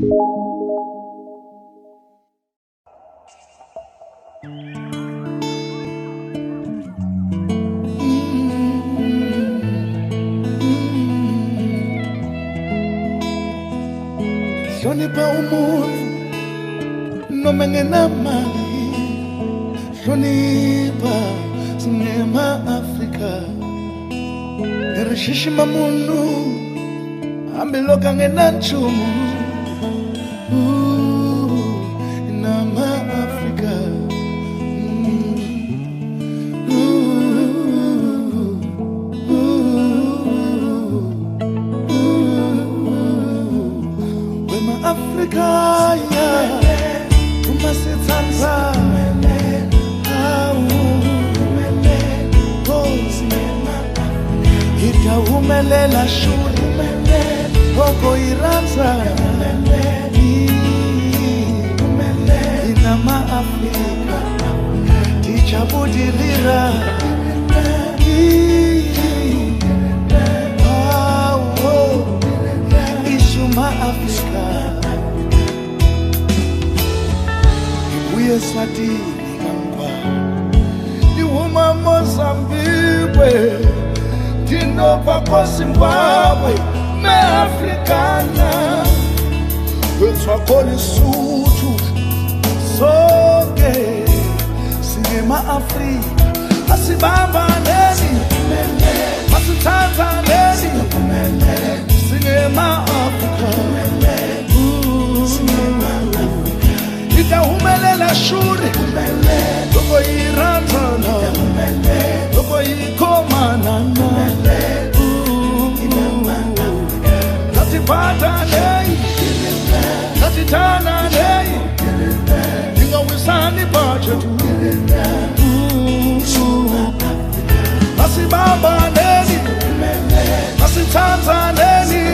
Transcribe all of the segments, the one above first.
Hlonipha umuntu noma ngenamali, hlonipha singema Afrika. Nirishishima munu ambiloka ngenanchumu inama Afrika. Africa, yeah, umasithanza, ita umelela shuri, oko iranza, inama Afrika, tichabudirira, isuma Afrika. Eswatini kangwa Iwuma Mozambique Tinopa kwa Zimbabwe Me Africana Wetwa koli sutu Soke Sinema Afrika Asibamba neni Masutanza neni Sinema Afrika Ita umelela shuri Loko irantana Loko ikomanana Natipata nei Natitana nei Inga wisani bachetu Nasibaba neni Nasitanza neni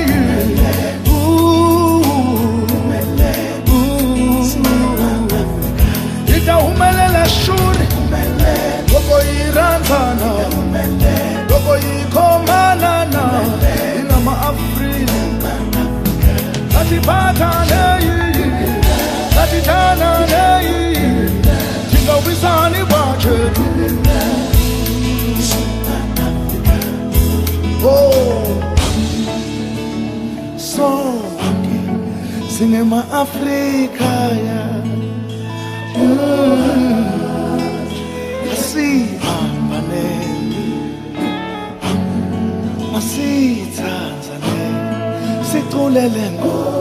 Umelela shuri Loko irantana Loko ikomanana Inama Afrika Natipata nei Natitana nei Tinga wisani bachetu Oh So Singema Afrika ya Tanzania, situlele ngo